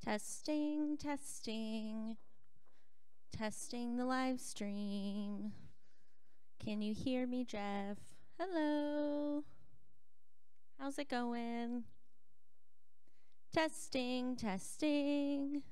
Testing, testing, testing the live stream. Can you hear me, Jeff? Hello. How's it going? Testing, testing.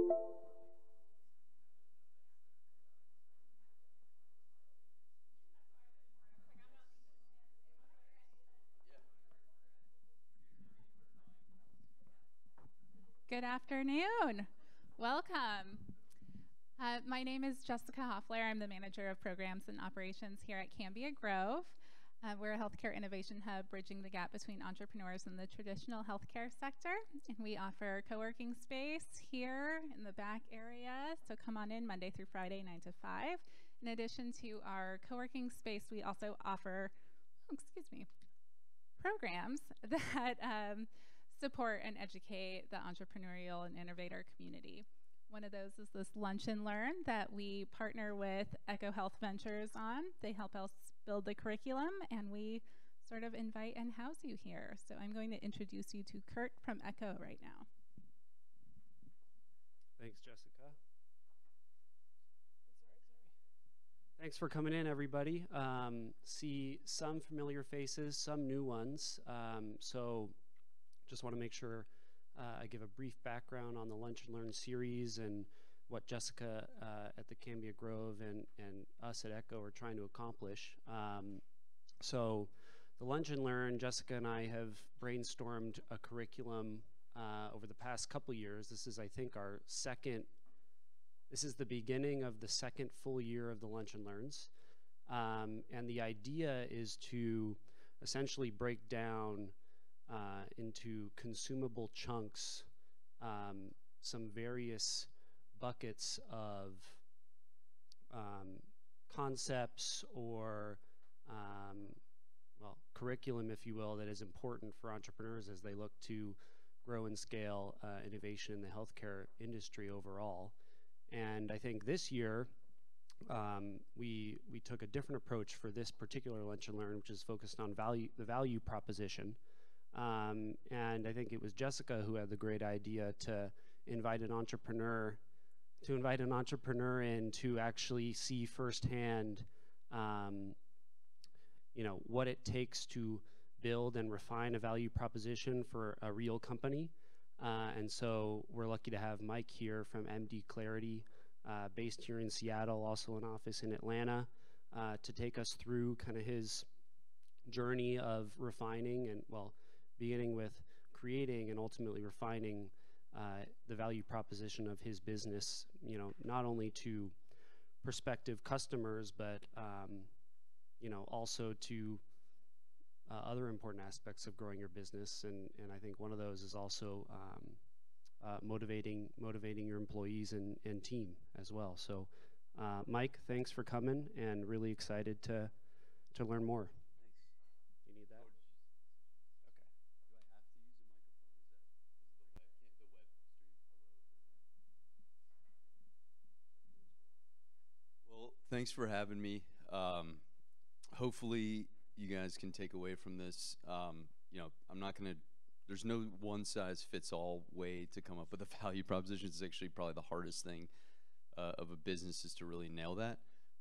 Good afternoon. Welcome. My name is Jessica Hoffler. I'm the manager of programs and operations here at Cambia Grove. We're a healthcare innovation hub bridging the gap between entrepreneurs and the traditional healthcare sector. And we offer co-working space here in the back area. So come on in Monday through Friday, 9 to 5. In addition to our co-working space, we also offer, programs that support and educate the entrepreneurial and innovator community. One of those is this Lunch and Learn that we partner with Echo Health Ventures on. They help us build the curriculum, and we sort of invite and house you here. So I'm going to introduce you to Kurt from Echo right now. Thanks, Jessica. Thanks for coming in, everybody. See some familiar faces, some new ones. So just want to make sure I give a brief background on the Lunch and Learn series and what Jessica at the Cambia Grove and us at Echo are trying to accomplish. So the Lunch and Learn, Jessica and I have brainstormed a curriculum over the past couple years. This is, I think, this is the beginning of the second full year of the Lunch and Learns. And the idea is to essentially break down into consumable chunks some various buckets of concepts or curriculum, if you will, that is important for entrepreneurs as they look to grow and scale innovation in the healthcare industry overall. And I think this year we took a different approach for this particular Lunch and Learn, which is focused on the value proposition. And I think it was Jessica who had the great idea to invite an entrepreneur in to actually see firsthand, what it takes to build and refine a value proposition for a real company. And so we're lucky to have Mike here from MD Clarity, based here in Seattle, also an office in Atlanta, to take us through kind of his journey of refining and, beginning with creating and ultimately refining the value proposition of his business, not only to prospective customers, but, also to other important aspects of growing your business. And I think one of those is also motivating your employees and team as well. So Mike, thanks for coming, and really excited to learn more. Thanks for having me. Hopefully you guys can take away from this, I'm not going to, there's no one-size-fits-all way to come up with a value proposition. It's actually probably the hardest thing of a business is to really nail that.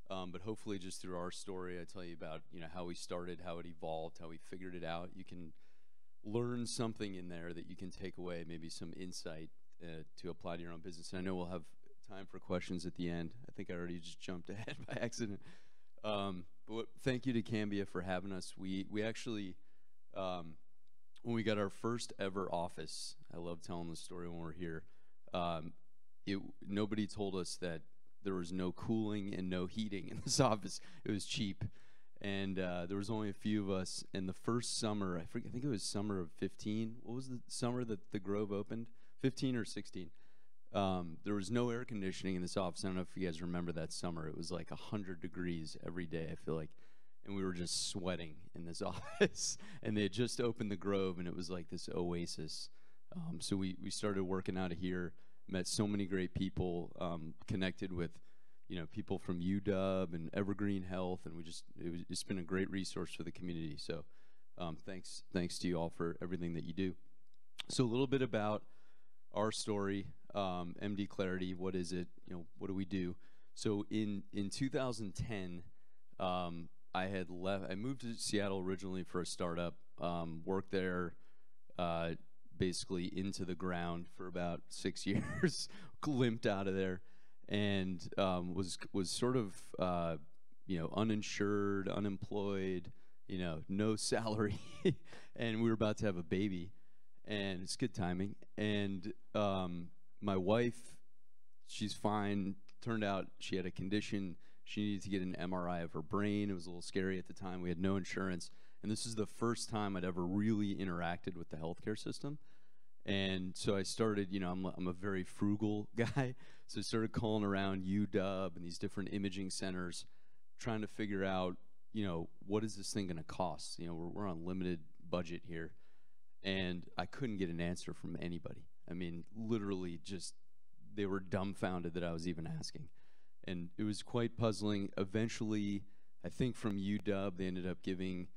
But hopefully just through our story, I tell you about, how we started, how it evolved, how we figured it out. You can learn something in there that you can take away, maybe some insight to apply to your own business. And I know we'll have time for questions at the end. I think I already just jumped ahead by accident. But thank you to Cambia for having us. We actually, when we got our first ever office, I love telling the story when we're here, nobody told us that there was no cooling and no heating in this office. It was cheap. And there was only a few of us. And the first summer, I think it was summer of 15. What was the summer that the Grove opened? 15 or 16. There was no air conditioning in this office. I don't know if you guys remember that summer. It was like 100 degrees every day, I feel like. And we were just sweating in this office. And they had just opened the Grove, and it was like this oasis. So we started working out of here, met so many great people, connected with people from UW and Evergreen Health, and it's been a great resource for the community. So thanks to you all for everything that you do. So a little bit about our story. MD Clarity, what is it? What do we do? So in 2010, I had left. I moved to Seattle originally for a startup. Worked there, basically into the ground for about 6 years, glimped out of there, and was sort of uninsured, unemployed, no salary, and we were about to have a baby, and it's good timing. And my wife, she's fine. Turned out she had a condition. She needed to get an MRI of her brain. It was a little scary at the time. We had no insurance. And this is the first time I'd ever really interacted with the healthcare system. And so I started, I'm a very frugal guy. So I started calling around UW and these different imaging centers, trying to figure out, what is this thing going to cost? We're on limited budget here. And I couldn't get an answer from anybody. I mean, literally just, they were dumbfounded that I was even asking. And it was quite puzzling. Eventually, I think from UW, they ended up giving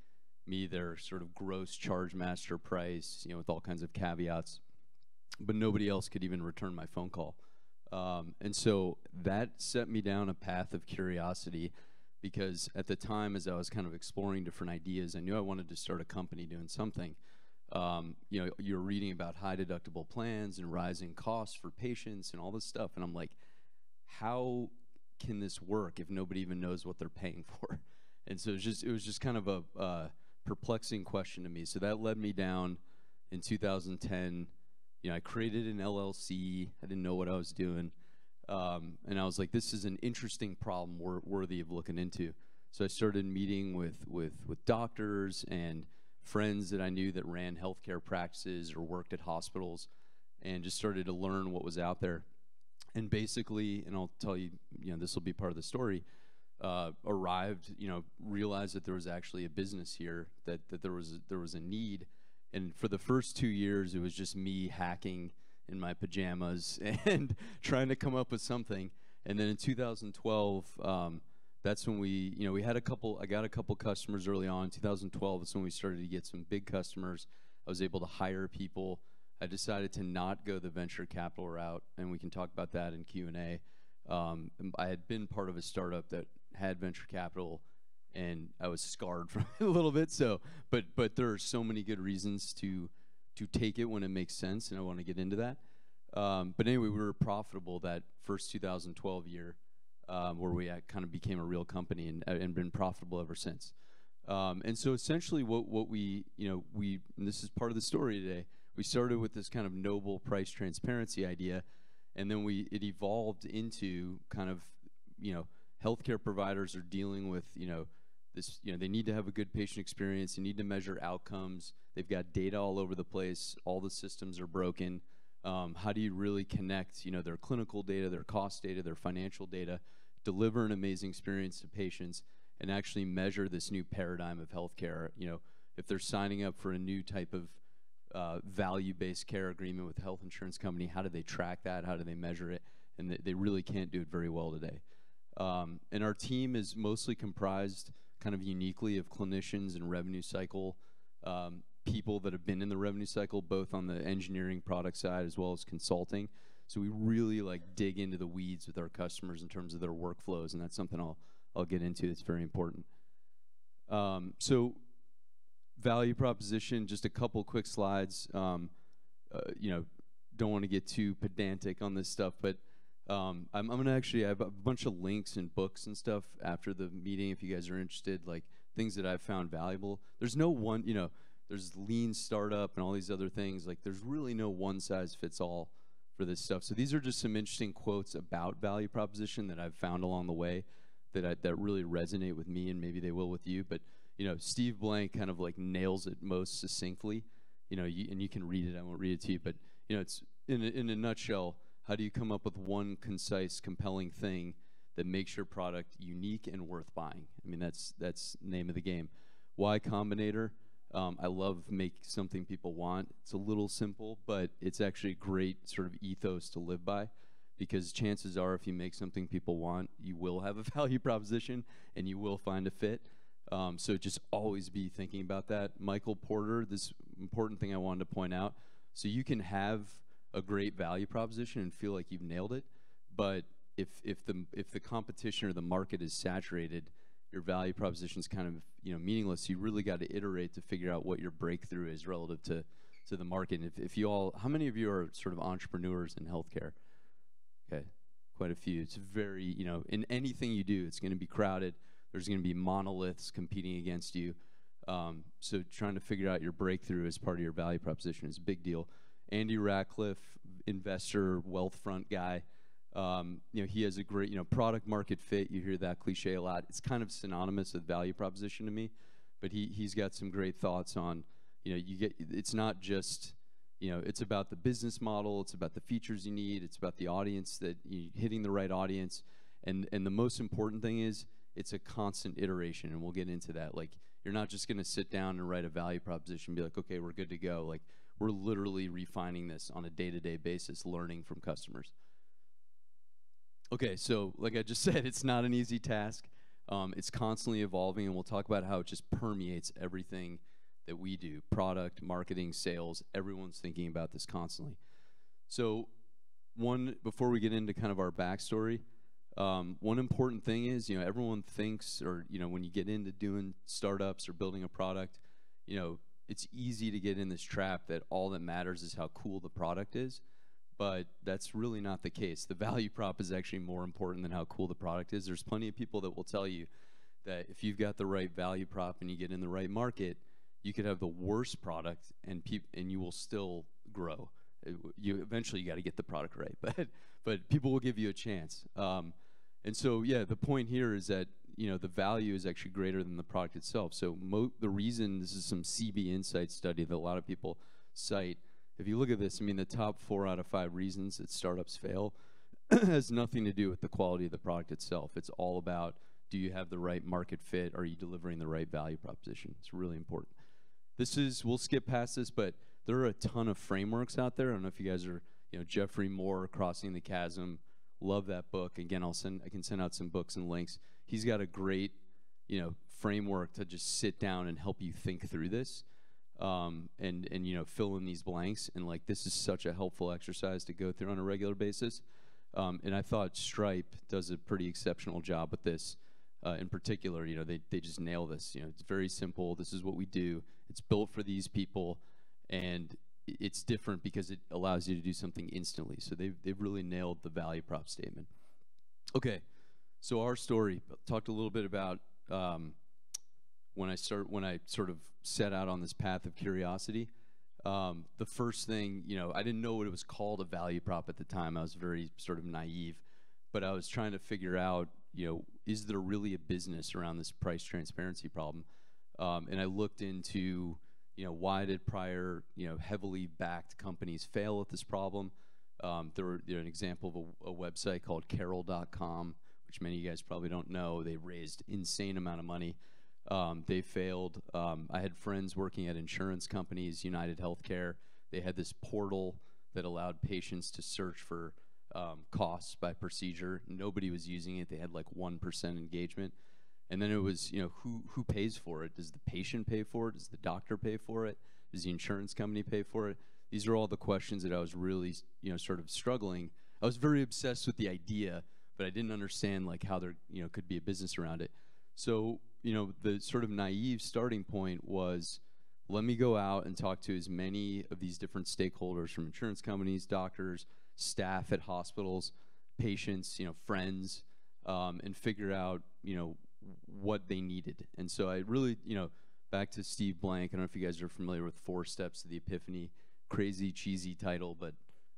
me their sort of gross charge master price, with all kinds of caveats. But nobody else could even return my phone call. And so that set me down a path of curiosity, because at the time, as I was kind of exploring different ideas, I knew I wanted to start a company doing something. You're reading about high deductible plans and rising costs for patients and all this stuff. And I'm like, how can this work if nobody even knows what they're paying for? And so it was just kind of a perplexing question to me. So that led me down in 2010. I created an LLC. I didn't know what I was doing. And I was like, this is an interesting problem worthy of looking into. So I started meeting with doctors and friends that I knew that ran healthcare practices or worked at hospitals, and just started to learn what was out there. And basically, and I'll tell you, this will be part of the story, arrived, realized that there was actually a business here, that there was a need. And for the first 2 years, it was just me hacking in my pajamas and trying to come up with something. And then in 2012, that's when we had I got a couple customers early on. 2012 is when we started to get some big customers. I was able to hire people. I decided to not go the venture capital route, and we can talk about that in Q&A. I had been part of a startup that had venture capital, and I was scarred from it a little bit. So, but there are so many good reasons to take it when it makes sense, and I want to get into that. But anyway, we were profitable that first 2012 year, where we kind of became a real company, and been profitable ever since. And so essentially what we, and this is part of the story today, we started with this kind of noble price transparency idea, and then it evolved into kind of, healthcare providers are dealing with, this, they need to have a good patient experience, they need to measure outcomes, they've got data all over the place, all the systems are broken. How do you really connect, their clinical data, their cost data, their financial data, deliver an amazing experience to patients, and actually measure this new paradigm of healthcare? If they're signing up for a new type of value-based care agreement with a health insurance company, how do they track that? How do they measure it? And they really can't do it very well today. And our team is mostly comprised kind of uniquely of clinicians and revenue cycle people that have been in the revenue cycle, both on the engineering product side as well as consulting. So we really dig into the weeds with our customers in terms of their workflows, and that's something I'll get into that's very important. So value proposition, just a couple quick slides. Don't want to get too pedantic on this stuff, but I'm gonna actually, I have a bunch of links and books and stuff after the meeting if you guys are interested, things that I've found valuable. There's no one, there's lean startup and all these other things. There's really no one size fits all for this stuff. So these are just some interesting quotes about value proposition that I've found along the way that really resonate with me, and maybe they will with you. But Steve Blank kind of nails it most succinctly. And you can read it. I won't read it to you, but it's in a nutshell. How do you come up with one concise, compelling thing that makes your product unique and worth buying? I mean, that's the name of the game. Y Combinator. I love make something people want. It's a little simple, but it's actually a great sort of ethos to live by, because chances are if you make something people want, you will have a value proposition and you will find a fit. So just always be thinking about that. Michael Porter, this important thing I wanted to point out. So you can have a great value proposition and feel like you've nailed it, but if the competition or the market is saturated, your value proposition is kind of meaningless. You really got to iterate to figure out what your breakthrough is relative to the market. And if you all, how many of you are sort of entrepreneurs in healthcare? Okay, quite a few. It's very, you know, in anything you do, it's going to be crowded. There's going to be monoliths competing against you. So trying to figure out your breakthrough as part of your value proposition is a big deal. Andy Ratcliffe, investor, wealth front guy, you know, he has a great, you know, product market fit. You hear that cliche a lot. It's kind of synonymous with value proposition to me, but he's got some great thoughts on, you know, it's not just, you know, it's about the business model, it's about the features you need, it's about the audience, that you hitting the right audience, and the most important thing is it's a constant iteration, and we'll get into that. Like, you're not just going to sit down and write a value proposition and be like, okay, we're good to go. Like, we're literally refining this on a day-to-day basis, learning from customers. Okay, so like I just said, it's not an easy task. It's constantly evolving, and we'll talk about how it just permeates everything that we do. Product, marketing, sales, everyone's thinking about this constantly. So before we get into kind of our backstory, one important thing is, you know, everyone thinks, or, you know, when you get into doing startups or building a product, you know, it's easy to get in this trap that all that matters is how cool the product is, but that's really not the case. The value prop is actually more important than how cool the product is. There's plenty of people that will tell you that if you've got the right value prop and you get in the right market, you could have the worst product and you will still grow. Eventually you got to get the product right, but people will give you a chance. And so, yeah, the point here is that, you know, the value is actually greater than the product itself. So the reason, this is some CB Insight study that a lot of people cite. If you look at this, I mean, the top 4 out of 5 reasons that startups fail has nothing to do with the quality of the product itself. It's all about, do you have the right market fit? Are you delivering the right value proposition? It's really important. We'll skip past this, but there are a ton of frameworks out there. I don't know if you guys are, you know, Jeffrey Moore, Crossing the Chasm. Love that book. Again, I can send out some books and links. He's got a great, you know, framework to just sit down and help you think through this, and you know, fill in these blanks. And like, this is such a helpful exercise to go through on a regular basis. And I thought Stripe does a pretty exceptional job with this. In particular, you know, they just nail this. You know, it's very simple. This is what we do. It's built for these people, and it's different because it allows you to do something instantly. So they've really nailed the value prop statement. Okay, so our story, talked a little bit about when I sort of set out on this path of curiosity. The first thing, you know, I didn't know what it was called, a value prop, at the time. I was very sort of naive, but I was trying to figure out, you know, is there really a business around this price transparency problem? And I looked into, you know, why did prior, you know, heavily backed companies fail at this problem? There an example of a website called Carol.com, which many of you guys probably don't know. They raised insane amount of money. They failed. I had friends working at insurance companies, United Healthcare. They had this portal that allowed patients to search for costs by procedure. Nobody was using it. They had like 1% engagement. And then it was, you know, who pays for it? Does the patient pay for it? Does the doctor pay for it? Does the insurance company pay for it? These are all the questions that I was really, you know, sort of struggling. I was very obsessed with the idea, but I didn't understand like how there, you know, could be a business around it. So, you know, the sort of naive starting point was, let me go out and talk to as many of these different stakeholders, from insurance companies, doctors, staff at hospitals, patients, you know, friends, and figure out, you know, what they needed. And so I really, you know, back to Steve Blank, I don't know if you guys are familiar with 4 Steps to the Epiphany. Crazy, cheesy title, but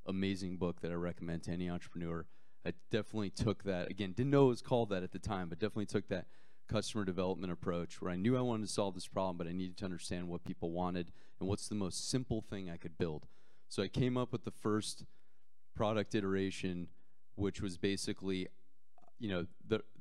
amazing book that I recommend to any entrepreneur. I definitely took that, again, didn't know it was called that at the time, but definitely took that customer development approach where I knew I wanted to solve this problem, but I needed to understand what people wanted and what's the most simple thing I could build. So I came up with the first product iteration, which was basically, you know,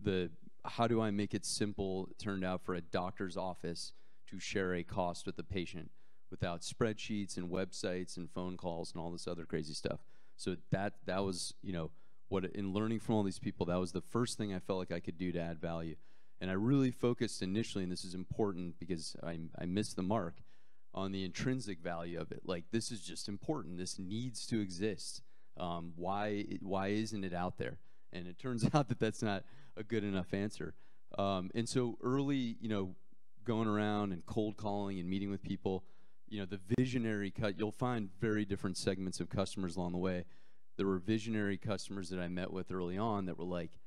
the how do I make it simple, it turned out, for a doctor's office to share a cost with the patient without spreadsheets and websites and phone calls and all this other crazy stuff. So that was, you know, what, in learning from all these people, that was the first thing I felt like I could do to add value. And I really focused initially, and this is important because I missed the mark, on the intrinsic value of it. Like, this is just important. This needs to exist. Why isn't it out there? And it turns out that that's not a good enough answer. And so early, you know, going around and cold calling and meeting with people, you know, the visionary you'll find very different segments of customers along the way. There were visionary customers that I met with early on that were like,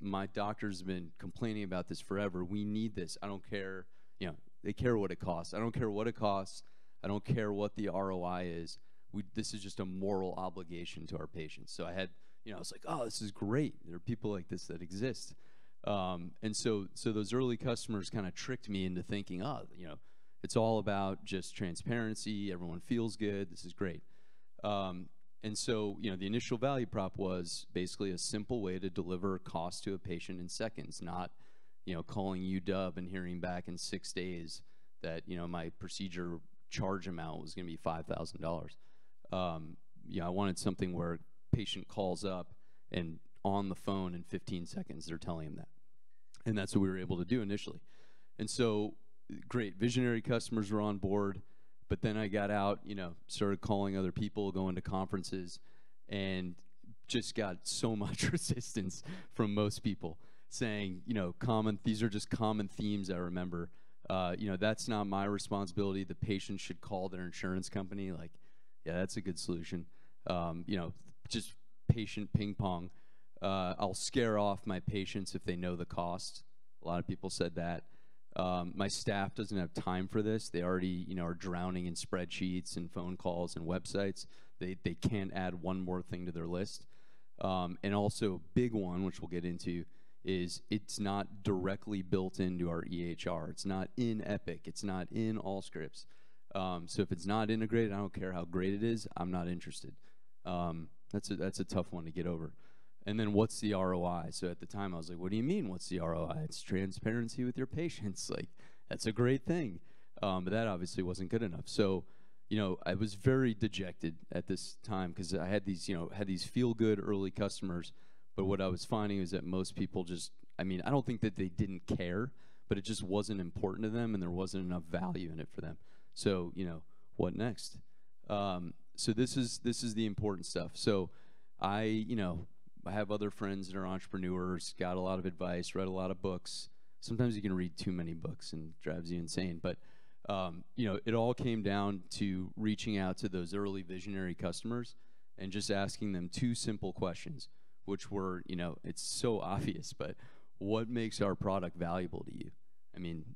my doctor's been complaining about this forever. We need this. I don't care, you know, they care what it costs. I don't care what it costs. I don't care what the ROI is. This is just a moral obligation to our patients. So I had, you know, I was like, oh, this is great. There are people like this that exist. And so those early customers kind of tricked me into thinking, oh, you know, it's all about just transparency. Everyone feels good. This is great. And so, you know, the initial value prop was basically a simple way to deliver cost to a patient in seconds, not, you know, calling UW and hearing back in 6 days that, you know, my procedure charge amount was going to be $5,000. You know, I wanted something where patient calls up and on the phone in 15 seconds they're telling him that. And that's what we were able to do initially. And so, great, visionary customers were on board. But then I got out, you know, started calling other people, going to conferences, and just got so much resistance from most people saying, you know, these are just common themes I remember. You know, that's not my responsibility. The patient should call their insurance company. Like, yeah, that's a good solution. You know, just patient ping pong. I'll scare off my patients if they know the cost. A lot of people said that. My staff doesn't have time for this. They already, you know, are drowning in spreadsheets and phone calls and websites. They can't add one more thing to their list. And also, big one, which we'll get into, is it's not directly built into our EHR. It's not in Epic. It's not in Allscripts. So if it's not integrated, I don't care how great it is, I'm not interested. That's a tough one to get over. And then what's the ROI? So at the time I was like, what do you mean what's the ROI? It's transparency with your patients. Like, that's a great thing. But that obviously wasn't good enough. So, you know, I was very dejected at this time because I had these, you know, feel good early customers. But what I was finding is that most people just, I mean, I don't think that they didn't care, but it just wasn't important to them and there wasn't enough value in it for them. So, you know, what next? So this is the important stuff. So I have other friends that are entrepreneurs, got a lot of advice, read a lot of books. Sometimes you can read too many books and it drives you insane. But, you know, it all came down to reaching out to those early visionary customers and just asking them two simple questions, which were, you know, it's so obvious, but what makes our product valuable to you? I mean,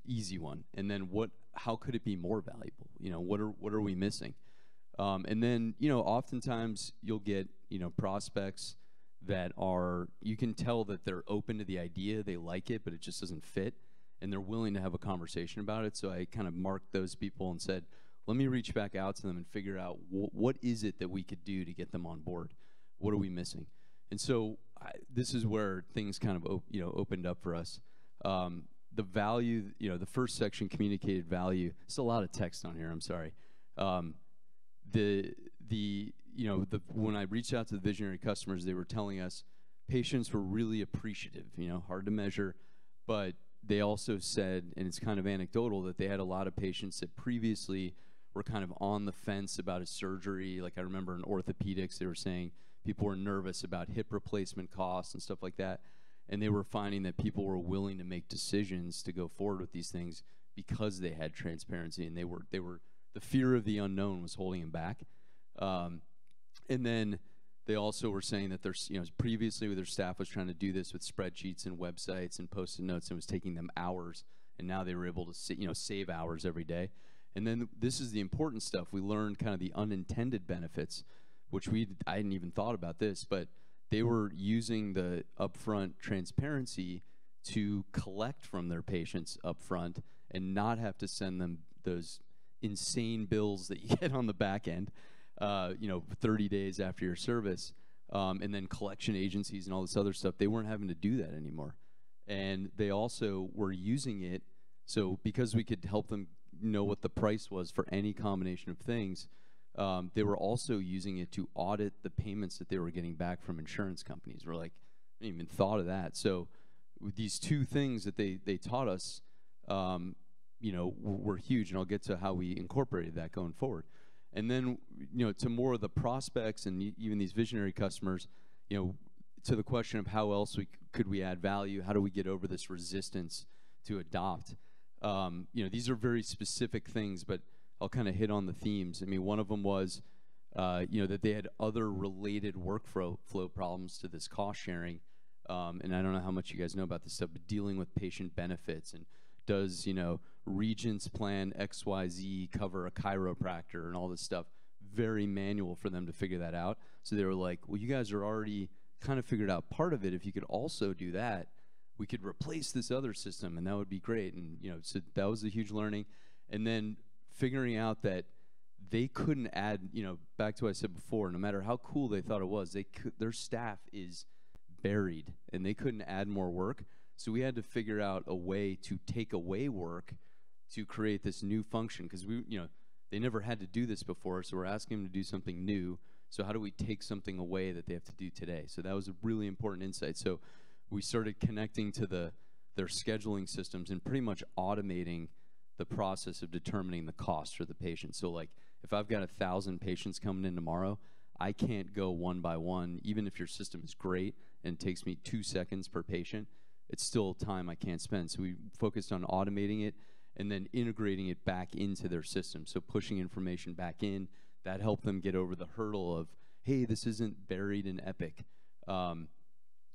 easy one. And then how could it be more valuable? You know, what are we missing? And then, you know, oftentimes you'll get, you know, prospects that you can tell that they're open to the idea, they like it, but it just doesn't fit, and they're willing to have a conversation about it. So I kind of marked those people and said, let me reach back out to them and figure out what is it that we could do to get them on board? What are we missing? And so this is where things kind of, you know, opened up for us. The value, you know, the first section, communicated value. It's a lot of text on here, I'm sorry. You know, when I reached out to the visionary customers, they were telling us patients were really appreciative, you know, hard to measure, but they also said, and it's kind of anecdotal, that they had a lot of patients that previously were kind of on the fence about a surgery. Like I remember in orthopedics, they were saying people were nervous about hip replacement costs and stuff like that, and they were finding that people were willing to make decisions to go forward with these things because they had transparency, and the fear of the unknown was holding them back. And then they also were saying that there's, you know, previously their staff was trying to do this with spreadsheets and websites and post-it notes, and it was taking them hours, and now they were able to save hours every day. And then this is the important stuff. We learned kind of the unintended benefits, which I hadn't even thought about this, but they were using the upfront transparency to collect from their patients upfront and not have to send them those insane bills that you get on the back end, you know, 30 days after your service, and then collection agencies and all this other stuff. They weren't having to do that anymore. And they also were using it, so because we could help them know what the price was for any combination of things, they were also using it to audit the payments that they were getting back from insurance companies. We're like, I didn't even thought of that. So with these two things that they taught us, you know, were huge, and I'll get to how we incorporated that going forward. And then, you know, to more of the prospects and even these visionary customers, you know, to the question of how else could we add value, how do we get over this resistance to adopt? You know, these are very specific things, but I'll kind of hit on the themes. I mean, one of them was, you know, that they had other related workflow problems to this cost sharing. And I don't know how much you guys know about this stuff, but dealing with patient benefits and does, you know, Regents Plan XYZ cover a chiropractor and all this stuff. Very manual for them to figure that out. So they were like, well, you guys are already kind of figured out part of it. If you could also do that, we could replace this other system, and that would be great. And, you know, so that was a huge learning. And then figuring out that they couldn't add, you know, back to what I said before, no matter how cool they thought it was, their staff is buried, and they couldn't add more work. So we had to figure out a way to take away work to create this new function, because we, you know, they never had to do this before, so we're asking them to do something new. So how do we take something away that they have to do today? So that was a really important insight. So we started connecting to their scheduling systems and pretty much automating the process of determining the cost for the patient. So like, if I've got 1,000 patients coming in tomorrow, I can't go one by one. Even if your system is great and it takes me 2 seconds per patient, it's still time I can't spend. So we focused on automating it and then integrating it back into their system. So pushing information back in, that helped them get over the hurdle of, hey, this isn't buried in Epic. And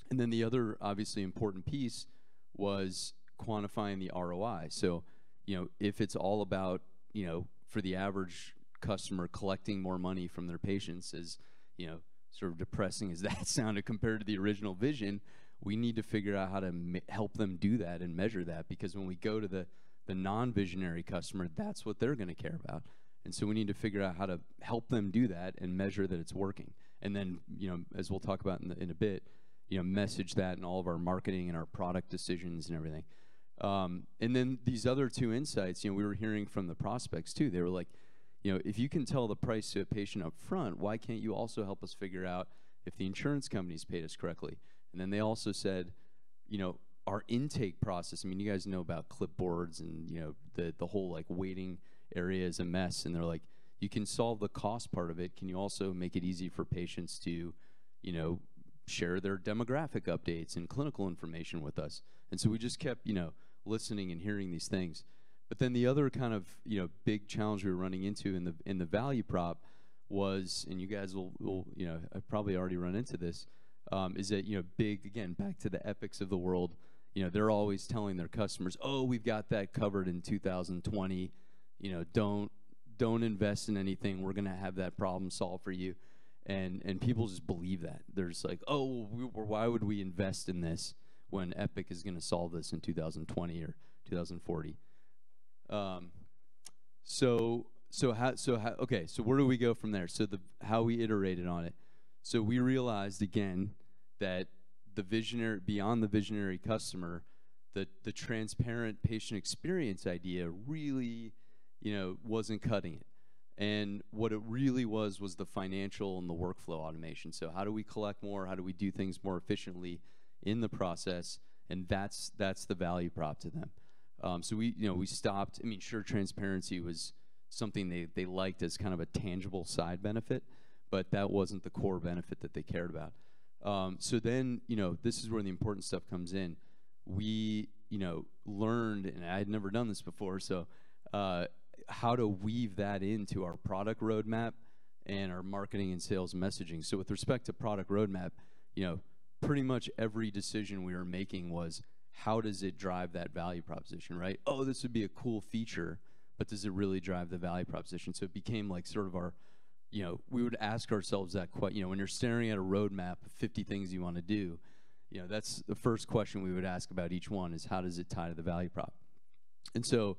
then the other obviously important piece was quantifying the ROI. So, you know, if it's all about, you know, for the average customer collecting more money from their patients, as, you know, sort of depressing as that sounded compared to the original vision, we need to figure out how to help them do that and measure that, because when we go to the non-visionary customer, that's what they're going to care about. And so we need to figure out how to help them do that and measure that it's working. And then, you know, as we'll talk about in a bit, you know, message that in all of our marketing and our product decisions and everything. And then these other two insights, you know, we were hearing from the prospects too. They were like, you know, if you can tell the price to a patient up front, why can't you also help us figure out if the insurance company's paid us correctly? And then they also said, you know, our intake process, I mean, you guys know about clipboards and, you know, the whole like waiting area is a mess. And they're like, you can solve the cost part of it. Can you also make it easy for patients to, you know, share their demographic updates and clinical information with us? And so we just kept, you know, listening and hearing these things. But then the other kind of, you know, big challenge we were running into in the value prop was, and you guys will you know, I've probably already run into this, is that, you know, big, again, back to the Epics of the world, you know, they're always telling their customers, oh, we've got that covered in 2020, you know, don't invest in anything, we're going to have that problem solved for you. And people just believe that. There's like, oh, why would we invest in this when Epic is going to solve this in 2020 or 2040? So where do we go from there? So how we iterated on it. So we realized again that the visionary, beyond the visionary customer, the transparent patient experience idea really, you know, wasn't cutting it. And what it really was the financial and the workflow automation. So how do we collect more? How do we do things more efficiently in the process? And that's the value prop to them. So we stopped. I mean, sure, transparency was something they liked as kind of a tangible side benefit, but that wasn't the core benefit that they cared about. So then, you know, this is where the important stuff comes in. We, you know, learned, and I had never done this before, so how to weave that into our product roadmap and our marketing and sales messaging. So with respect to product roadmap, you know, pretty much every decision we were making was, how does it drive that value proposition, right? Oh, this would be a cool feature, but does it really drive the value proposition? So it became like sort of our, you know, we would ask ourselves that question. You know, when you're staring at a roadmap of 50 things you want to do, you know, that's the first question we would ask about each one, is how does it tie to the value prop? And so,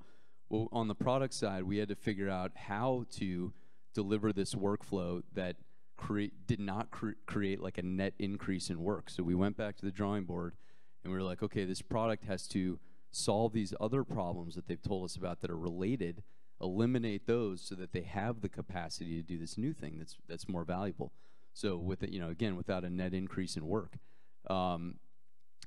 well, on the product side, we had to figure out how to deliver this workflow that did not create like a net increase in work. So we went back to the drawing board and we were like, okay, this product has to solve these other problems that they've told us about that are related, eliminate those so that they have the capacity to do this new thing that's more valuable. So with it, you know, again, without a net increase in work. And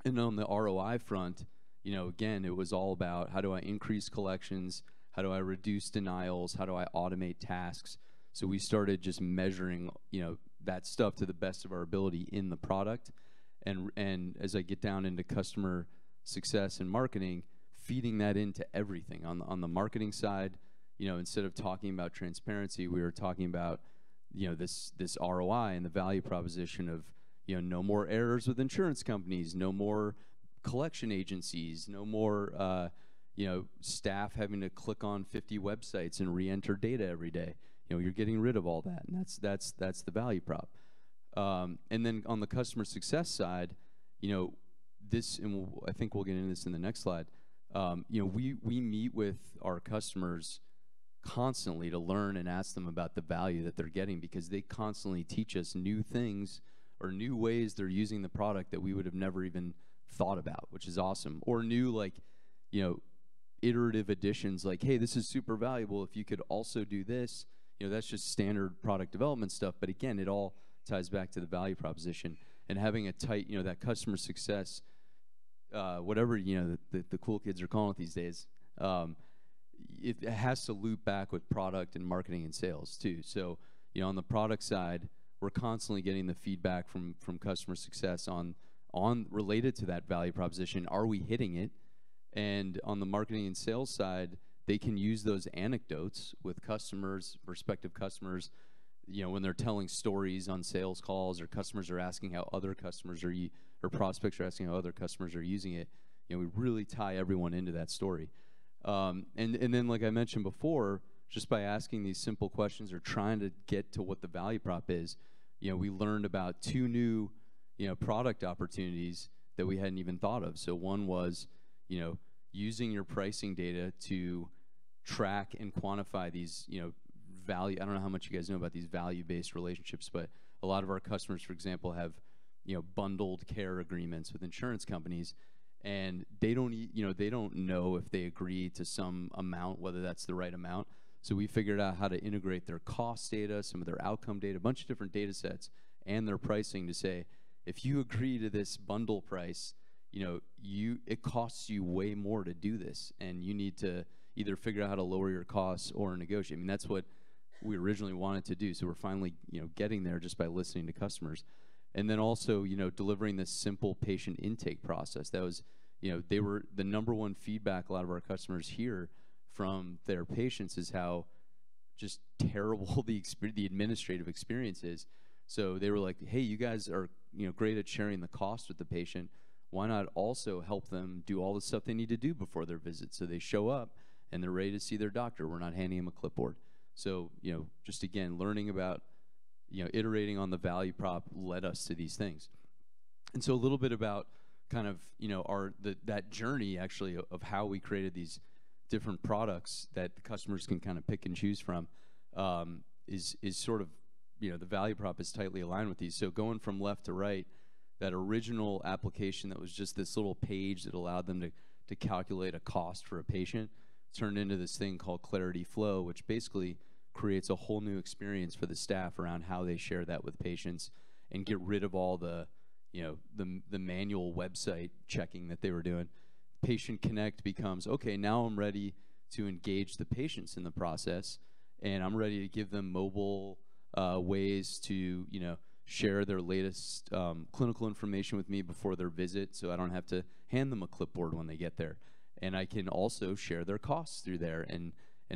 on the ROI front, you know, again, it was all about, how do I increase collections? How do I reduce denials? How do I automate tasks? So we started just measuring, you know, that stuff to the best of our ability in the product. And as I get down into customer success and marketing, feeding that into everything. On the marketing side, instead of talking about transparency, we were talking about, this ROI and the value proposition of, no more errors with insurance companies, no more collection agencies, no more, staff having to click on 50 websites and re-enter data every day. You're getting rid of all that, and that's the value prop. And then on the customer success side, I think we'll get into this in the next slide. We meet with our customers constantly to learn and ask them about the value that they're getting, because they constantly teach us new things or new ways they're using the product that we would have never even thought about, which is awesome. Or new, iterative additions, like, hey, this is super valuable if you could also do this. That's just standard product development stuff. But again, it all ties back to the value proposition and having a tight, that customer success, whatever, the cool kids are calling it these days. It has to loop back with product and marketing and sales too. So, on the product side, we're constantly getting the feedback from customer success on related to that value proposition. Are we hitting it? And on the marketing and sales side, they can use those anecdotes with customers, prospective customers, when they're telling stories on sales calls, or customers are asking how other customers or prospects are asking how other customers are using it. We really tie everyone into that story. And then, like I mentioned before, just by asking these simple questions or trying to get to what the value prop is, we learned about 2 new, product opportunities that we hadn't even thought of. So one was, using your pricing data to track and quantify these, value. I don't know how much you guys know about these value-based relationships, but a lot of our customers, for example, have, bundled care agreements with insurance companies, and they don't know if they agree to some amount, whether that's the right amount. So we figured out how to integrate their cost data, some of their outcome data, a bunch of different data sets, and their pricing to say, if you agree to this bundle price, it costs you way more to do this, and you need to either figure out how to lower your costs or negotiate. I mean, that's what we originally wanted to do. So we're finally, getting there just by listening to customers. And then also, delivering this simple patient intake process. That was, they were the number one feedback a lot of our customers hear from their patients is how just terrible the administrative experience is. So they were like, hey, you guys are, great at sharing the cost with the patient. Why not also help them do all the stuff they need to do before their visit, so they show up and they're ready to see their doctor. We're not handing them a clipboard. So, just again, learning about, iterating on the value prop led us to these things. And so a little bit about kind of, that journey actually of how we created these different products that the customers can kind of pick and choose from, is sort of, the value prop is tightly aligned with these. So going from left to right, that original application that was just this little page that allowed them to calculate a cost for a patient turned into this thing called Clarity Flow, which basically creates a whole new experience for the staff around how they share that with patients and get rid of all the manual website checking that they were doing. Patient Connect becomes, okay, now I'm ready to engage the patients in the process, and I'm ready to give them mobile ways to, share their latest clinical information with me before their visit, so I don't have to hand them a clipboard when they get there. And I can also share their costs through there and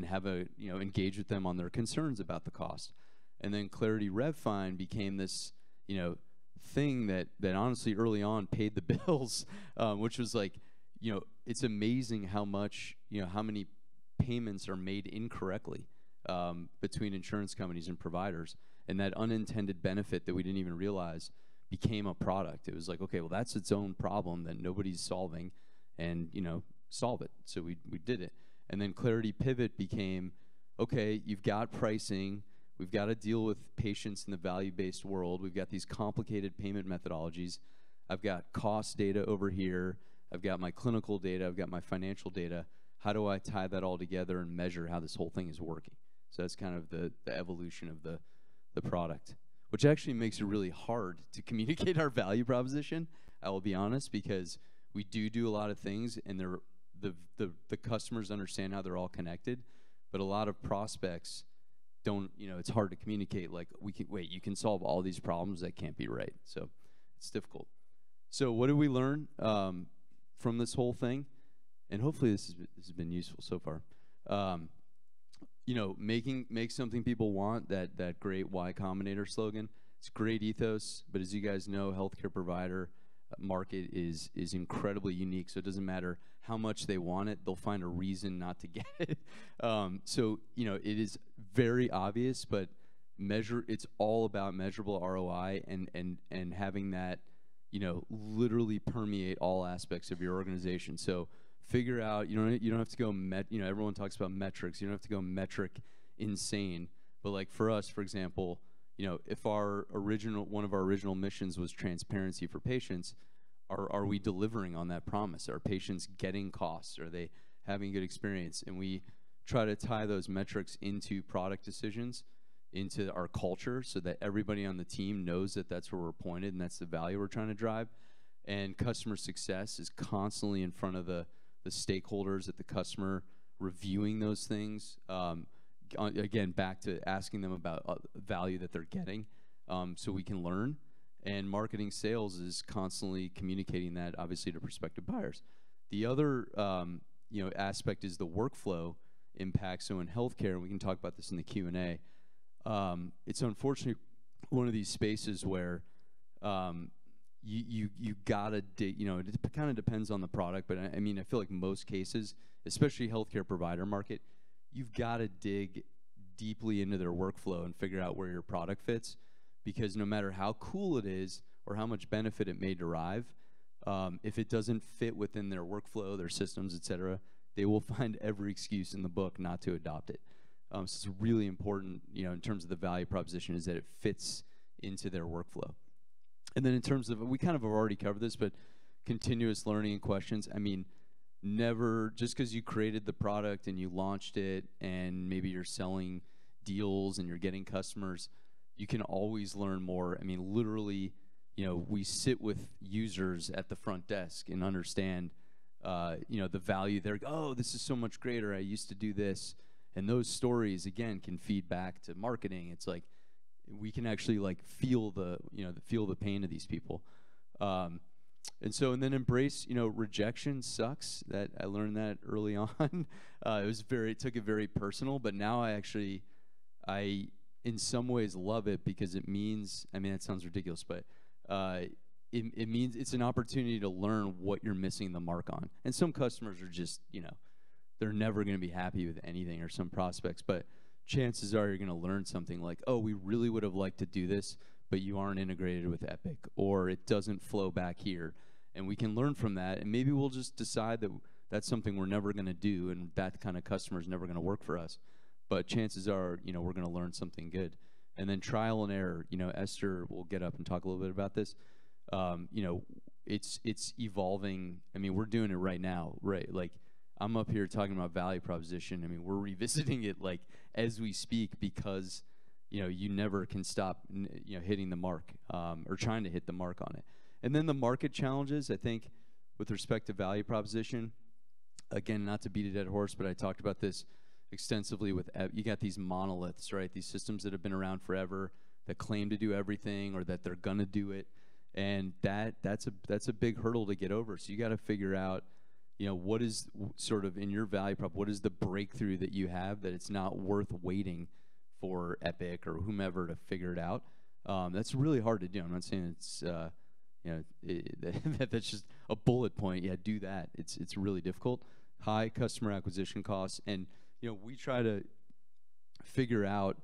have engage with them on their concerns about the cost. And then Clarity RevFind became this, thing that honestly early on paid the bills, which was like, it's amazing how much, how many payments are made incorrectly between insurance companies and providers. And that unintended benefit that we didn't even realize became a product. It was like, okay, well, that's its own problem that nobody's solving, and, solve it. So we did it. And then Clarity Pivot became, okay, you've got pricing. We've got to deal with patients in the value-based world. We've got these complicated payment methodologies. I've got cost data over here. I've got my clinical data. I've got my financial data. How do I tie that all together and measure how this whole thing is working? So that's kind of the evolution of the product, which actually makes it really hard to communicate our value proposition, I will be honest, because we do a lot of things, and the customers understand how they're all connected, but a lot of prospects don't, it's hard to communicate, like, you can solve all these problems, that can't be right. So it's difficult. So what did we learn from this whole thing? and hopefully this has been useful so far. You know, make something people want, that great Y Combinator slogan. It's great ethos, but as you guys know, healthcare provider market is incredibly unique. So it doesn't matter how much they want it, they'll find a reason not to get it. So you know, it is very obvious, but it's all about measurable ROI and having that, you know, literally permeate all aspects of your organization. So figure out, you don't have to go you know, everyone talks about metrics. You don't have to go metric insane. But like for us, for example, you know, if one of our original missions was transparency for patients, are we delivering on that promise? Are patients getting costs? Are they having a good experience? And we try to tie those metrics into product decisions, into our culture, so that everybody on the team knows that that's where we're pointed and that's the value we're trying to drive. And customer success is constantly in front of the stakeholders at the customer, reviewing those things. Again, back to asking them about value that they're getting, so we can learn. And marketing sales is constantly communicating that, obviously, to prospective buyers. The other you know, aspect is the workflow impact. So in healthcare, and we can talk about this in the Q&A, it's unfortunately one of these spaces where you gotta dig. You know, it kind of depends on the product, but I mean, I feel like most cases, especially healthcare provider market, you've got to dig deeply into their workflow and figure out where your product fits, because no matter how cool it is or how much benefit it may derive, if it doesn't fit within their workflow, their systems, etc., they will find every excuse in the book not to adopt it. So it's really important, you know, in terms of the value proposition, is that it fits into their workflow. And then in terms of, we kind of have already covered this, but continuous learning and questions. I mean, never, just because you created the product and you launched it and maybe you're selling deals and you're getting customers, you can always learn more. I mean, literally, you know, we sit with users at the front desk and understand, you know, the value. They're, oh, this is so much greater. I used to do this. And those stories, again, can feed back to marketing. It's like, we can actually like feel the, you know, feel the pain of these people. And then embrace, you know, rejection sucks. That I learned that early on. It took it very personal, but now I in some ways love it, because it means, I mean, that sounds ridiculous, but it means it's an opportunity to learn what you're missing the mark on. And some customers are just, you know, they're never going to be happy with anything, or some prospects, but chances are you're going to learn something like, oh, we really would have liked to do this, but you aren't integrated with Epic, or it doesn't flow back here. And we can learn from that, and maybe we'll just decide that that's something we're never going to do, and that kind of customer is never going to work for us. But chances are, you know, we're going to learn something good. And then trial and error. You know, Esther will get up and talk a little bit about this. You know, it's evolving. I mean, we're doing it right now, right? Like, I'm up here talking about value proposition. I mean, we're revisiting it like as we speak, because, you know, you never can stop, you know, hitting the mark, or trying to hit the mark on it. And then the market challenges, I think, with respect to value proposition, again, not to beat a dead horse, but I talked about this extensively with, you got these monoliths, right? These systems that have been around forever, that claim to do everything, or that they're gonna do it. And that's a big hurdle to get over. So you got to figure out, you know, what is sort of in your value prop, what is the breakthrough that you have that it's not worth waiting for Epic or whomever to figure it out. That's really hard to do. I'm not saying it's, you know, that's just a bullet point. Yeah, do that. It's really difficult. High customer acquisition costs. And, you know, we try to figure out,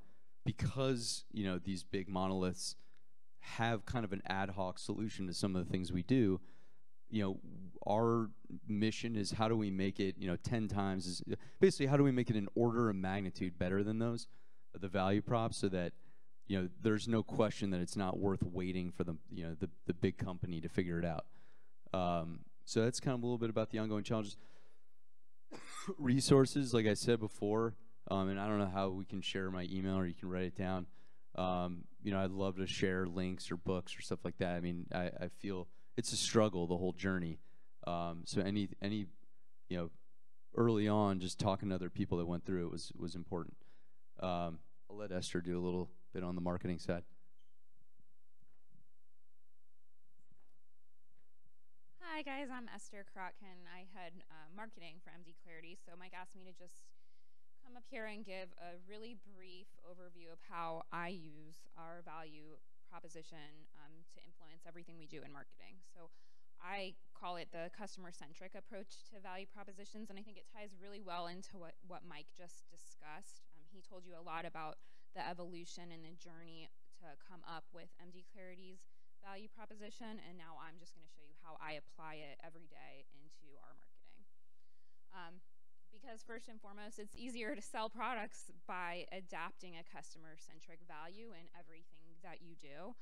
because, you know, these big monoliths have kind of an ad hoc solution to some of the things we do. You know, our mission is, how do we make it, you know, 10 times, basically how do we make it an order of magnitude better than those, the value props, so that, you know, there's no question that it's not worth waiting for the, you know, the big company to figure it out. So that's kind of a little bit about the ongoing challenges. Resources, like I said before, and I don't know how we can share my email, or you can write it down. You know, I'd love to share links or books or stuff like that. I mean, I feel it's a struggle, the whole journey. So any you know, early on, just talking to other people that went through it was important. I'll let Esther do a little bit on the marketing side. Hi guys, I'm Esther Kratkin. I head marketing for MD Clarity. So Mike asked me to just come up here and give a really brief overview of how I use our value proposition to influence everything we do in marketing. So I call it the customer-centric approach to value propositions, and I think it ties really well into what Mike just discussed. He told you a lot about the evolution and the journey to come up with MD Clarity's value proposition, and now I'm just going to show you how I apply it every day into our marketing. Because first and foremost, it's easier to sell products by adapting a customer-centric value in everything that you do.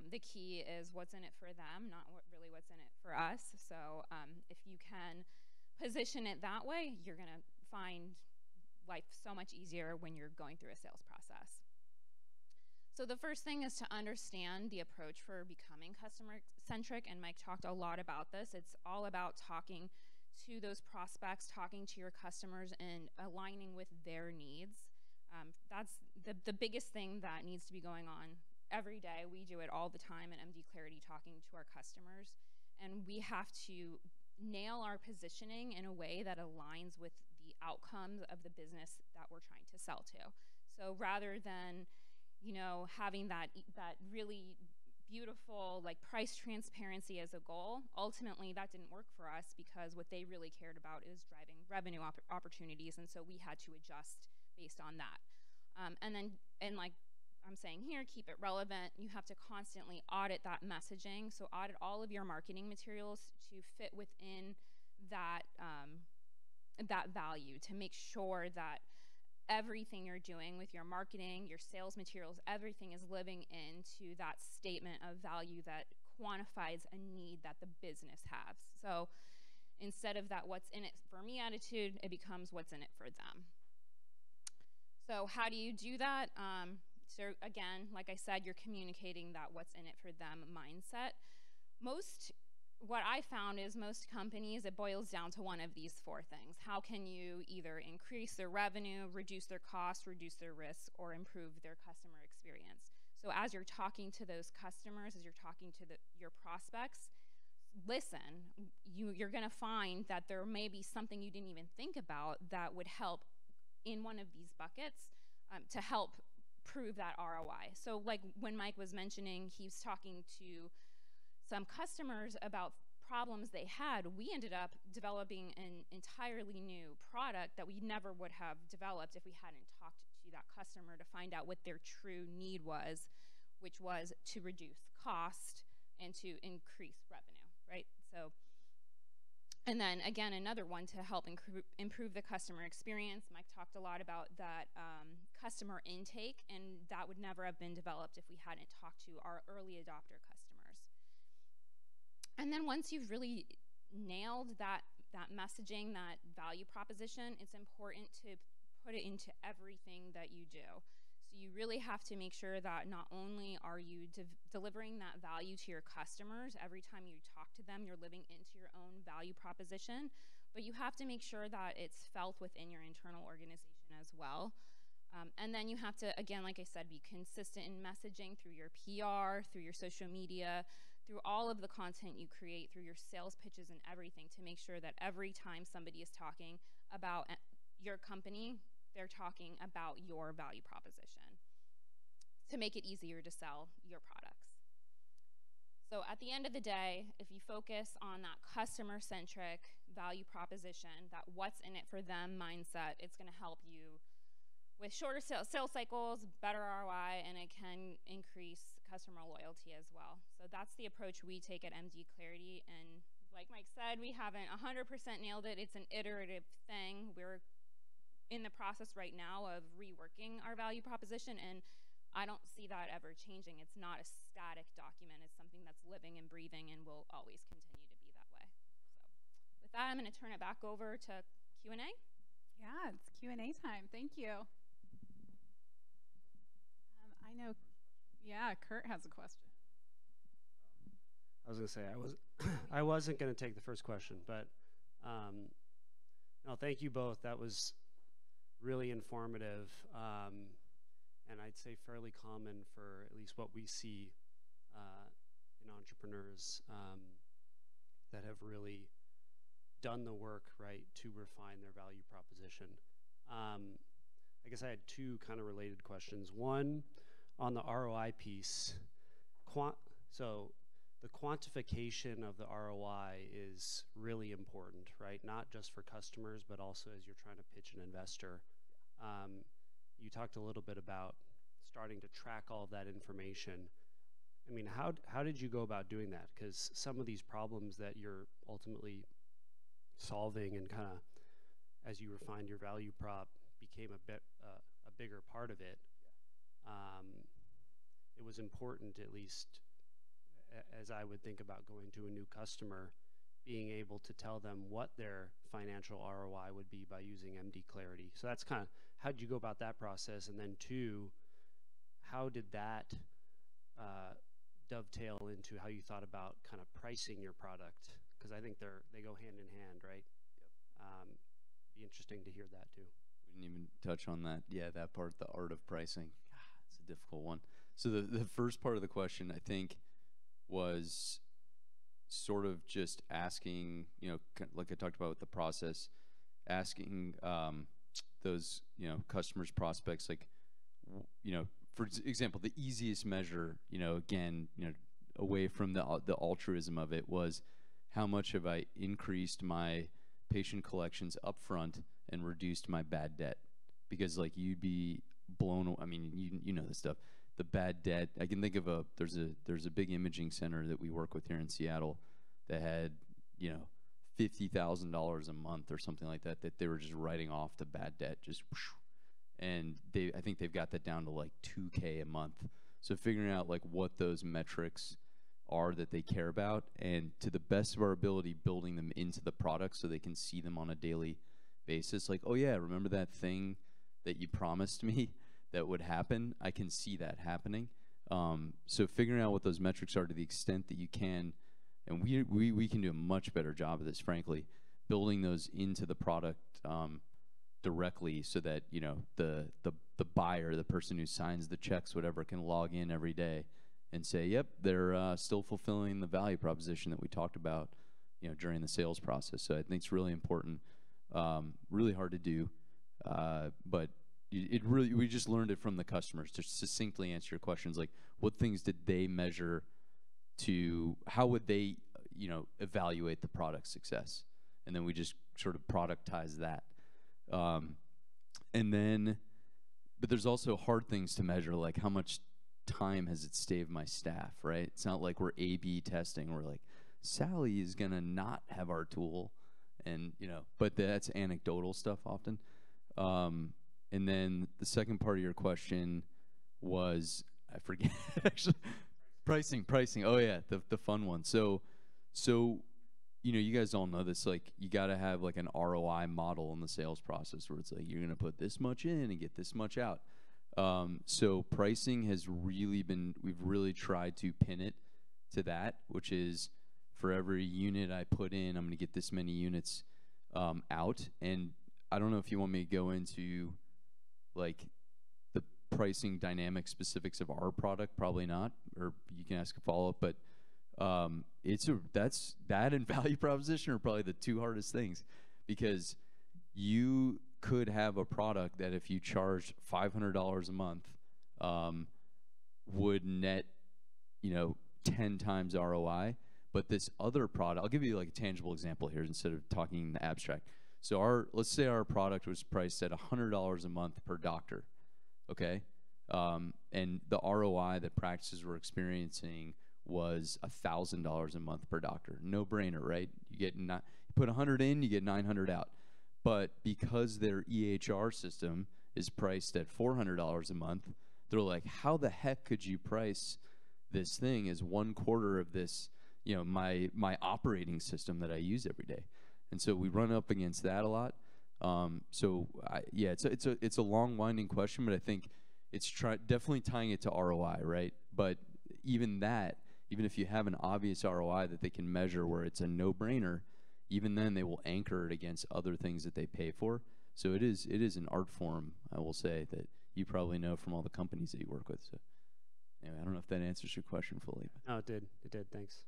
The key is what's in it for them, not really what's in it for us. So if you can position it that way, you're going to find life so much easier when you're going through a sales process. So the first thing is to understand the approach for becoming customer-centric, and Mike talked a lot about this. It's all about talking to those prospects, talking to your customers, and aligning with their needs. That's the biggest thing that needs to be going on every day. We do it all the time at MD Clarity, talking to our customers, and we have to nail our positioning in a way that aligns with the outcomes of the business that we're trying to sell to. So rather than having that really beautiful price transparency as a goal, ultimately that didn't work for us because what they really cared about is driving revenue opportunities, and so we had to adjust based on that. And like I'm saying here, keep it relevant. You have to constantly audit that messaging, so audit all of your marketing materials to fit within that that value, to make sure that everything you're doing with your marketing, your sales materials, everything is living into that statement of value that quantifies a need that the business has. So instead of that what's in it for me attitude, it becomes what's in it for them. So how do you do that? So again, like I said, you're communicating that what's in it for them mindset. What I found is most companies, it boils down to one of these four things. How can you either increase their revenue, reduce their costs, reduce their risks, or improve their customer experience? So as you're talking to those customers, as you're talking to your prospects, listen. You're going to find that there may be something you didn't even think about that would help in one of these buckets to help prove that ROI. So like when Mike was mentioning, he's talking to some customers about problems they had, we ended up developing an entirely new product that we never would have developed if we hadn't talked to that customer to find out what their true need was, which was to reduce cost and to increase revenue, right? So, and then again, another one to help improve the customer experience. Mike talked a lot about that customer intake, and that would never have been developed if we hadn't talked to our early adopter customers. And then once you've really nailed that messaging, that value proposition, it's important to put it into everything that you do. So you really have to make sure that not only are you delivering that value to your customers, every time you talk to them, you're living into your own value proposition, but you have to make sure that it's felt within your internal organization as well. And then you have to, again, like I said, be consistent in messaging through your PR, through your social media, through all of the content you create, through your sales pitches and everything, to make sure that every time somebody is talking about your company, they're talking about your value proposition to make it easier to sell your products. So at the end of the day, if you focus on that customer-centric value proposition, that what's in it for them mindset, it's going to help you with shorter sales cycles, better ROI, and it can increase customer loyalty as well. So that's the approach we take at MD Clarity, and like Mike said, we haven't 100% nailed it. It's an iterative thing. We're in the process right now of reworking our value proposition, and I don't see that ever changing. It's not a static document. It's something that's living and breathing and will always continue to be that way. So with that, I'm going to turn it back over to Q&A. Yeah, it's Q&A time. Thank you. I know, yeah, Kurt has a question. I was going to say I wasn't going to take the first question, but no, thank you both. That was really informative, and I'd say fairly common for at least what we see in entrepreneurs that have really done the work, right, to refine their value proposition. I guess I had two kind of related questions. One, on the ROI piece, so the quantification of the ROI is really important, right? Not just for customers, but also as you're trying to pitch an investor. You talked a little bit about starting to track all of that information. I mean, how did you go about doing that? Because some of these problems that you're ultimately solving and kind of, as you refined your value prop, became a bigger part of it. It was important, at least as I would think about going to a new customer, being able to tell them what their financial ROI would be by using MD Clarity. So that's kind of, how did you go about that process? And then two, how did that dovetail into how you thought about kind of pricing your product? Because I think they go hand in hand, right? Yep. Be interesting to hear that too. We didn't even touch on that. Yeah, that part, the art of pricing. It's a difficult one. So the first part of the question, I think, was sort of just asking, like I talked about with the process, asking those, customers, prospects, like, for example, the easiest measure, again, away from the altruism of it, was how much have I increased my patient collections upfront and reduced my bad debt? Because like you'd be blown. I mean, you know this stuff. The bad debt. I can think of there's a big imaging center that we work with here in Seattle that had $50,000 a month or something like that they were just writing off the bad debt, just whoosh. And I think they've got that down to like $2K a month. So figuring out like what those metrics are that they care about, and to the best of our ability, building them into the product so they can see them on a daily basis. Like, oh yeah, remember that thing that you promised me that would happen? I can see that happening. So figuring out what those metrics are to the extent that you can, and we can do a much better job of this, frankly, building those into the product directly, so that the buyer, the person who signs the checks, whatever, can log in every day and say, yep, they're still fulfilling the value proposition that we talked about during the sales process. So I think it's really important, really hard to do, but we just learned it from the customers. To succinctly answer your questions, like what things did they measure, how would they evaluate the product success, and then we just sort of productize that. And then, but there's also hard things to measure, like how much time has it saved my staff, right? It's not like we're A/B testing. We're like, Sally is gonna not have our tool, and but that's anecdotal stuff often. And then the second part of your question was, I forget actually. Pricing. Oh yeah, the fun one. So you guys all know this, like you got to have like an ROI model in the sales process where it's like you're going to put this much in and get this much out. So pricing has really we've really tried to pin it to that, which is for every unit I put in, I'm going to get this many units out. And I don't know if you want me to go into like the pricing dynamic specifics of our product, probably not, or you can ask a follow-up, but that and value proposition are probably the two hardest things, because you could have a product that if you charged $500 a month would net 10 times ROI, but this other product, I'll give you like a tangible example here instead of talking in the abstract. So let's say our product was priced at $100 a month per doctor, okay? And the ROI that practices were experiencing was $1,000 a month per doctor. No brainer, right? You put 100 in, you get 900 out. But because their EHR system is priced at $400 a month, they're like, how the heck could you price this thing as 1/4 of this, my operating system that I use every day? And so we run up against that a lot. It's a long, winding question, but I think it's definitely tying it to ROI, right? But even if you have an obvious ROI that they can measure where it's a no-brainer, even then they will anchor it against other things that they pay for. So it is an art form, I will say, that you probably know from all the companies that you work with. So anyway, I don't know if that answers your question fully. No, it did. Thanks.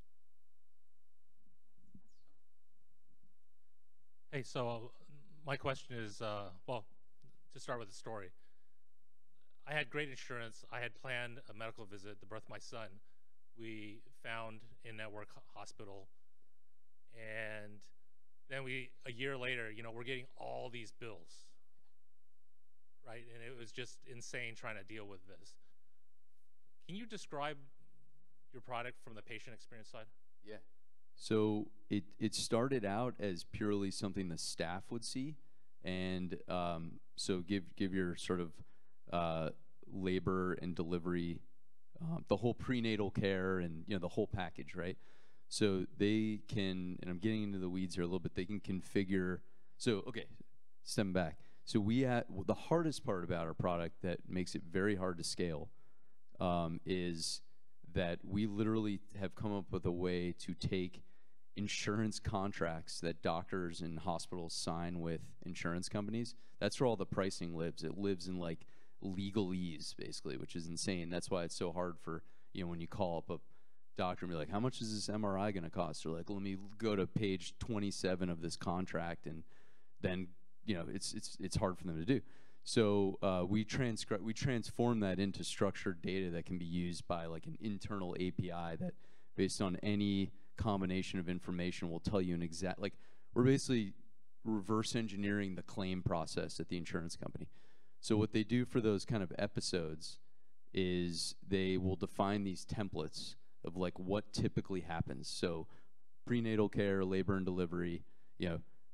Hey, so my question is, well, to start with a story. I had great insurance. I had planned a medical visit to birth my son. We found in-network hospital, and then a year later, we're getting all these bills, right? And it was just insane trying to deal with this. Can you describe your product from the patient experience side? Yeah. So it started out as purely something the staff would see, and so give your sort of labor and delivery, the whole prenatal care, and the whole package, right? So they can, and I'm getting into the weeds here a little bit. They can configure. So okay, stepping back. So the hardest part about our product that makes it very hard to scale is that we literally have come up with a way to take insurance contracts that doctors and hospitals sign with insurance companies. That's where all the pricing lives. It lives in like legalese, basically, which is insane. That's why it's so hard for, when you call up a doctor and be like, how much is this MRI going to cost? They're like, let me go to page 27 of this contract, and then, it's hard for them to do. So we transform that into structured data that can be used by like an internal API that, based on any combination of information, will tell you an exact, like, we're basically reverse engineering the claim process at the insurance company. So what they do for those kind of episodes is they will define these templates of like what typically happens. So prenatal care, labor and delivery,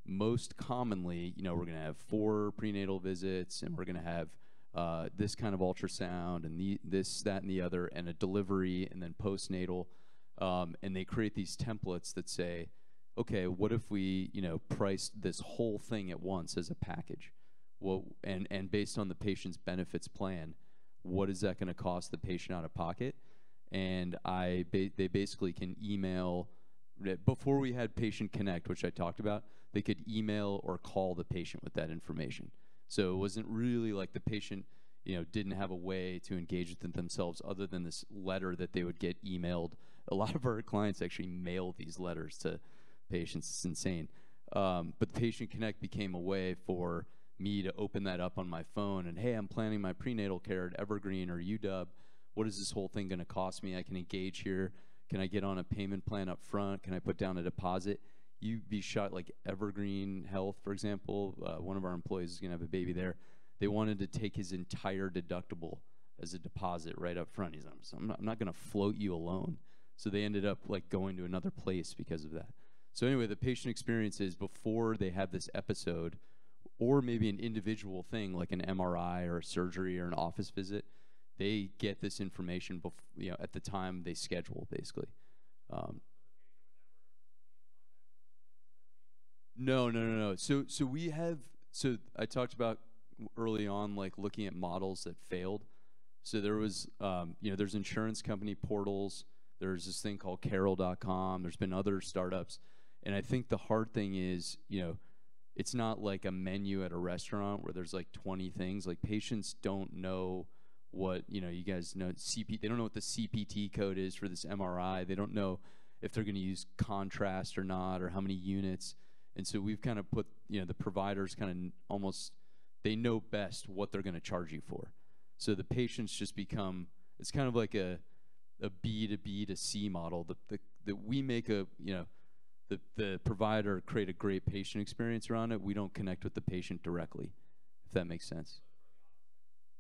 most commonly, we're going to have 4 prenatal visits, and we're going to have this kind of ultrasound, and this, that, and the other, and a delivery, and then postnatal. And they create these templates that say, okay, what if we, priced this whole thing at once as a package? Well, and based on the patient's benefits plan, what is that going to cost the patient out of pocket? And they basically can email. Before we had Patient Connect, which I talked about, they could email or call the patient with that information. So it wasn't really like the patient, didn't have a way to engage with them themselves other than this letter that they would get emailed. A lot of our clients actually mail these letters to patients. It's insane. But Patient Connect became a way for me to open that up on my phone and, hey, I'm planning my prenatal care at Evergreen or UW. What is this whole thing going to cost me? I can engage here. Can I get on a payment plan up front? Can I put down a deposit? You'd be shot like Evergreen Health, for example. One of our employees is going to have a baby there. They wanted to take his entire deductible as a deposit right up front. He's like, I'm not going to float you a loan. So they ended up like going to another place because of that. So anyway, the patient experience is before they have this episode, or maybe an individual thing like an MRI or a surgery or an office visit, they get this information at the time they schedule, basically. No. So we have. So I talked about early on, like looking at models that failed. So there was, there's insurance company portals. There's this thing called Carol.com. There's been other startups, and I think the hard thing is, it's not like a menu at a restaurant where there's like 20 things. Like patients don't know what, you guys know, they don't know what the CPT code is for this MRI. They don't know if they're going to use contrast or not, or how many units. And so we've kind of put, the providers kind of almost, they know best what they're going to charge you for. So the patients just become, it's kind of like a B to B to C model. That we make the provider create a great patient experience around it. We don't connect with the patient directly, if that makes sense.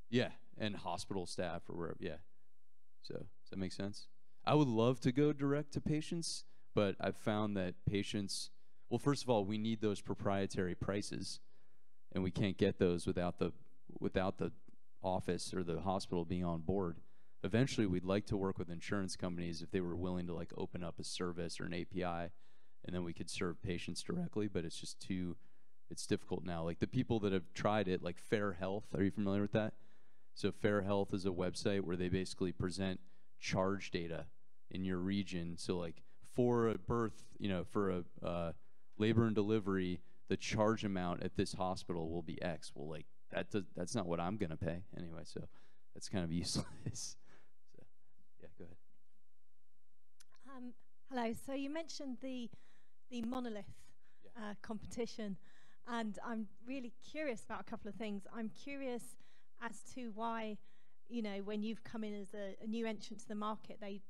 Yeah, and hospital staff or wherever, yeah. So, does that make sense? I would love to go direct to patients, but I've found that patients, well, first of all, we need those proprietary prices, and we can't get those without the office or the hospital being on board. Eventually, we'd like to work with insurance companies if they were willing to like open up a service or an API, and then we could serve patients directly, but it's just it's difficult now. Like the people that have tried it, like Fair Health, are you familiar with that? So Fair Health is a website where they basically present charge data in your region. So like for a birth, for a labor and delivery, the charge amount at this hospital will be X. Well, like that's not what I'm gonna pay anyway. So that's kind of useless. So yeah, go ahead. Hello. So you mentioned the monolith. Yeah. competition. And I'm really curious about a couple of things. I'm curious as to why, you know, when you've come in as a new entrant to the market, they,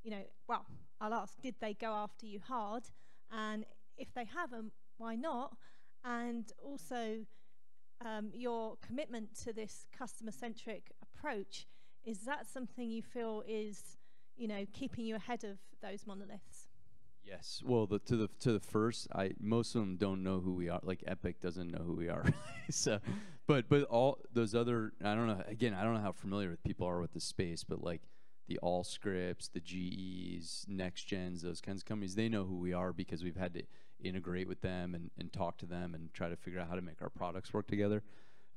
you know, well, I'll ask, did they go after you hard? And if they haven't, why not? And also, your commitment to this customer-centric approach, is that something you feel is, you know, keeping you ahead of those monoliths? Yes. Well, to the first, most of them don't know who we are. Like Epic doesn't know who we are. So, but all those other, I don't know. Again, I don't know how familiar with people are with the space, but like the Allscripts, the GEs, Next Gens, those kinds of companies, they know who we are because we've had to integrate with them and talk to them and try to figure out how to make our products work together.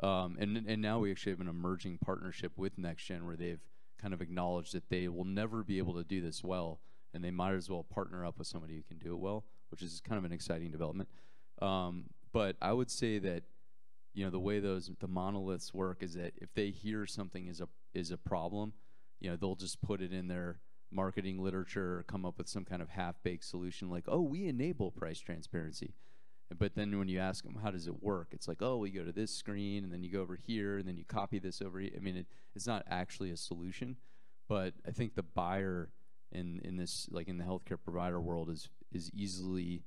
And now we actually have an emerging partnership with Next Gen where they've kind of acknowledged that they will never be able to do this well, and they might as well partner up with somebody who can do it well, which is kind of an exciting development. But I would say that, you know, the way the monoliths work is that if they hear something is a problem, you know, they'll just put it in their marketing literature or come up with some kind of half-baked solution like, oh, we enable price transparency. But then when you ask them, how does it work? It's like, oh, we go to this screen, and then you go over here, and then you copy this over here. I mean, it's not actually a solution. But I think the buyer in this, like in the healthcare provider world, is easily,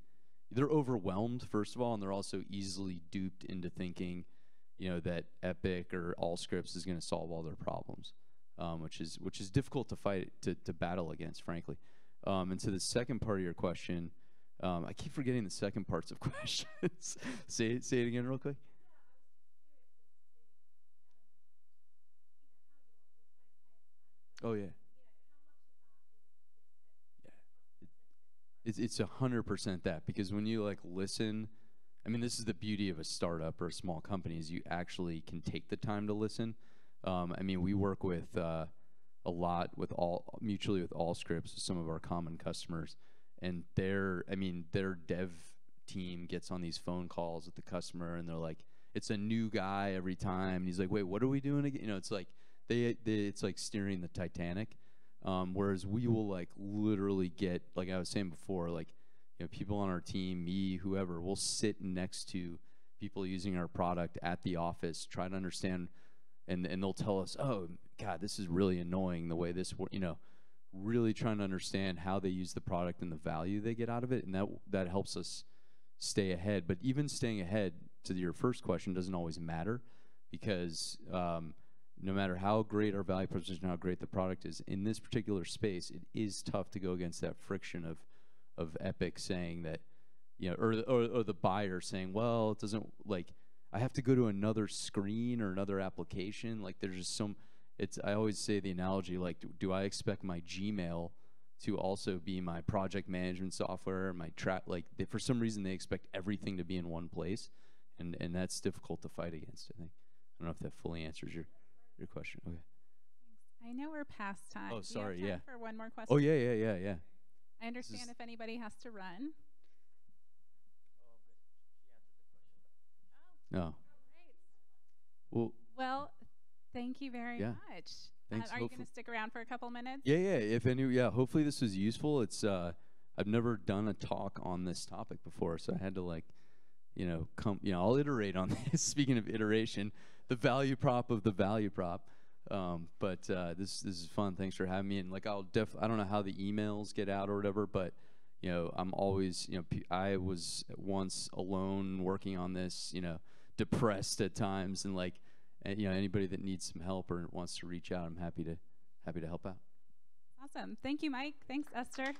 they're overwhelmed, first of all, and they're also easily duped into thinking, you know, that Epic or Allscripts is going to solve all their problems, which is difficult to fight, to battle against, frankly. And to the second part of your question, I keep forgetting the second parts of questions. say it again real quick. Oh yeah. It's 100% that, because when you like listen, I mean, this is the beauty of a startup or a small company, is you actually can take the time to listen. I mean, we work with a lot with mutually with Allscripts, some of our common customers, and their dev team gets on these phone calls with the customer, and they're like, it's a new guy every time, and he's like, wait, what are we doing again? You know, it's like it's like steering the Titanic. Whereas we will like literally get, like I was saying before, like, you know, people on our team, me, whoever, will sit next to people using our product at the office, try to understand, and they'll tell us, oh God, this is really annoying the way this, you know, really trying to understand how they use the product and the value they get out of it, and that helps us stay ahead. But even staying ahead, to your first question, doesn't always matter, because no matter how great our value proposition, how great the product is, in this particular space, it is tough to go against that friction of Epic saying that, you know, or the buyer saying, well, it doesn't, like, I have to go to another screen or another application. Like, there's just I always say the analogy, like, do I expect my Gmail to also be my project management software, my track, like, for some reason they expect everything to be in one place, and that's difficult to fight against, I think. I don't know if that fully answers your question. Okay. I know we're past time. Oh, sorry. Do you have time Yeah. for one more question? Oh yeah. I understand if anybody has to run. No. Great. Well, thank you very much. Thanks. Are you going to stick around for a couple minutes? Yeah. Hopefully this was useful. It's I've never done a talk on this topic before, so I had to, like, you know, I'll iterate on this. Speaking of iteration, the value prop of the value prop. But this is fun. Thanks for having me. And like, I don't know how the emails get out or whatever, but, you know, I'm always, you know, I was once alone working on this, you know, depressed at times, and like, you know, anybody that needs some help or wants to reach out, I'm happy to help out. Awesome. Thank you, Mike. Thanks, Esther.